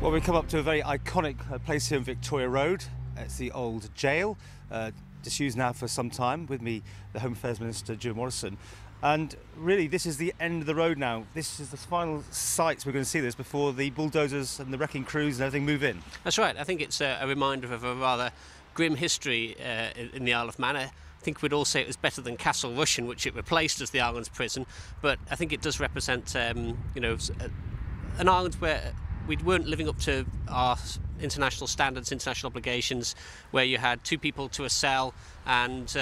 Well, we come up to a very iconic place here in Victoria Road. It's the old jail, disused now for some time. With me, the Home Affairs Minister, Joe Morrison. And really, this is the end of the road now. This is the final sites we're going to see this before the bulldozers and the wrecking crews and everything move in. That's right. I think it's a reminder of a rather grim history in the Isle of Man. I think we'd all say it was better than Castle Rushen, which it replaced as the Island's prison. But I think it does represent, an island where we weren't living up to our international standards, international obligations, where you had two people to a cell and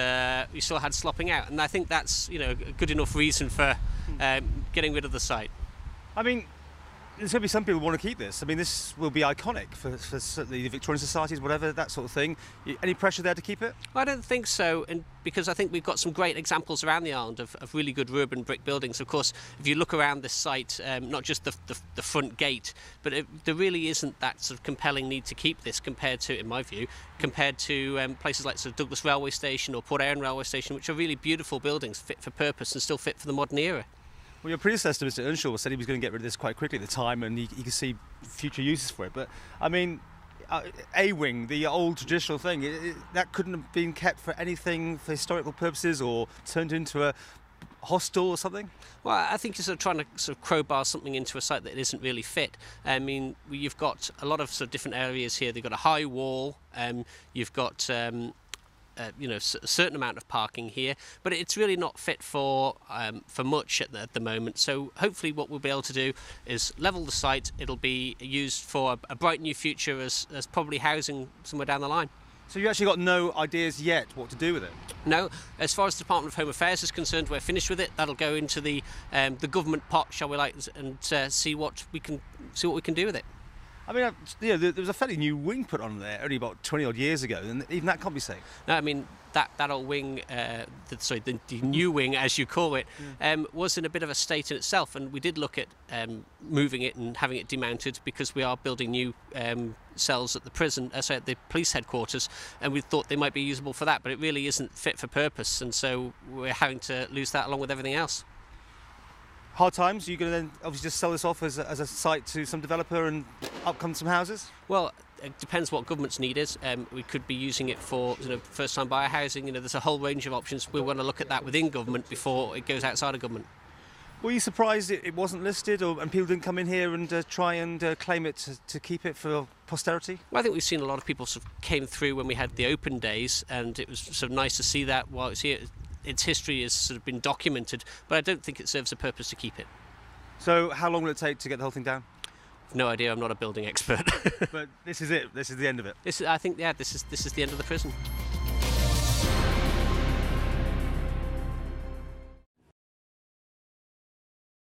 you still had slopping out. And I think that's a good enough reason for getting rid of the site. I mean, there's going to be some people who want to keep this. I mean, this will be iconic for certainly the Victorian societies, whatever, that sort of thing. Any pressure there to keep it? Well, I don't think so, and because I think we've got some great examples around the island of really good urban brick buildings. Of course, if you look around this site, not just the front gate, but there really isn't that sort of compelling need to keep this compared to, in my view, compared to places like sort of Douglas Railway Station or Port Erin Railway Station, which are really beautiful buildings, fit for purpose and still fit for the modern era. Well, your predecessor, Mr. Earnshaw, said he was going to get rid of this quite quickly at the time, and he could see future uses for it. But, I mean, A-wing, the old traditional thing, that couldn't have been kept for anything for historical purposes or turned into a hostel or something? Well, I think you're sort of trying to sort of crowbar something into a site that isn't really fit. I mean, you've got a lot of sort of different areas here. They've got a high wall, you've got a certain amount of parking here, but it's really not fit for much at the moment. So hopefully what we'll be able to do is level the site. It'll be used for a bright new future as probably housing somewhere down the line. So you actually got no ideas yet what to do with it? No. As far as the Department of Home Affairs is concerned, we're finished with it. That'll go into the government pot, shall we like, and see what we can do with it. I mean, there was a fairly new wing put on there only about 20 odd years ago, and even that can't be safe. No, I mean that old wing, the new wing as you call it, was in a bit of a state in itself, and we did look at moving it and having it demounted because we are building new cells at the prison, at the police headquarters, and we thought they might be usable for that, but it really isn't fit for purpose, and so we're having to lose that along with everything else. Hard times, are you going to then obviously just sell this off as a site to some developer and up come some houses? Well, it depends what government's need is. We could be using it for first-time buyer housing. There's a whole range of options. We want to look at that within government before it goes outside of government. Were you surprised it wasn't listed, and people didn't come in here and try and claim it to keep it for posterity? Well, I think we've seen a lot of people sort of came through when we had the open days, and it was sort of nice to see that while it's here. Its history has sort of been documented, but I don't think it serves a purpose to keep it. So how long will it take to get the whole thing down? No idea, I'm not a building expert. But this is it, this is the end of it? I think, this is the end of the prison.